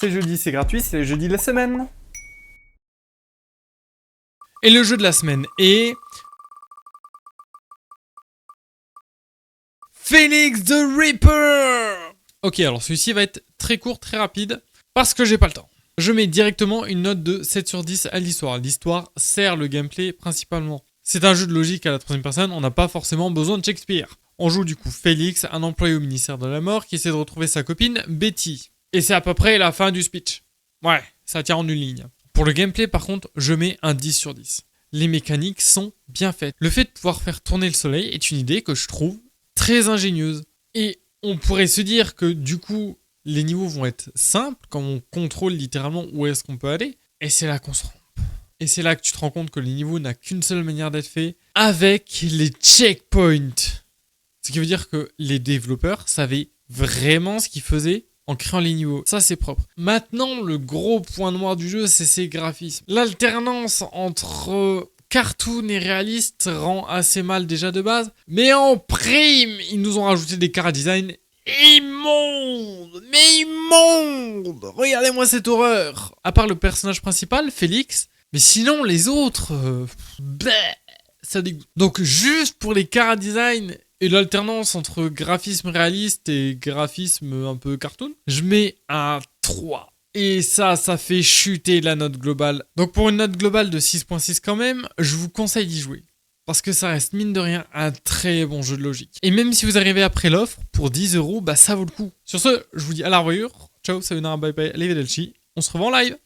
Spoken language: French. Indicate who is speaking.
Speaker 1: C'est jeudi, c'est gratuit, c'est le jeudi de la semaine.
Speaker 2: Et le jeu de la semaine est... Felix the Reaper. Ok, alors celui-ci va être très court, très rapide, parce que j'ai pas le temps. Je mets directement une note de 7 sur 10 à l'histoire. L'histoire sert le gameplay principalement. C'est un jeu de logique à la troisième personne, on n'a pas forcément besoin de Shakespeare. On joue du coup Félix, un employé au ministère de la Mort qui essaie de retrouver sa copine Betty. Et c'est à peu près la fin du speech. Ouais, ça tient en une ligne. Pour le gameplay par contre, je mets un 10 sur 10. Les mécaniques sont bien faites. Le fait de pouvoir faire tourner le soleil est une idée que je trouve très ingénieuse. Et on pourrait se dire que du coup, les niveaux vont être simples quand on contrôle littéralement où est-ce qu'on peut aller. Et c'est là qu'on se trompe. Et c'est là que tu te rends compte que les niveaux n'ont qu'une seule manière d'être faits, avec les checkpoints. Ce qui veut dire que les développeurs savaient vraiment ce qu'ils faisaient en créant les niveaux. Ça, c'est propre. Maintenant, le gros point noir du jeu, c'est ses graphismes. L'alternance entre cartoon et réaliste rend assez mal déjà de base. Mais en prime, ils nous ont rajouté des chara-design immondes. Mais immondes. Regardez-moi cette horreur. À part le personnage principal, Félix. Mais sinon, les autres... ça dégoûte. Donc, juste pour les chara-design et l'alternance entre graphisme réaliste et graphisme un peu cartoon, je mets un 3. Et ça fait chuter la note globale. Donc pour une note globale de 6.6 quand même, je vous conseille d'y jouer. Parce que ça reste mine de rien un très bon jeu de logique. Et même si vous arrivez après l'offre, pour 10€, bah ça vaut le coup. Sur ce, je vous dis à la revoyure. Ciao, sayonara, bye bye, arrivederci. On se revoit en live.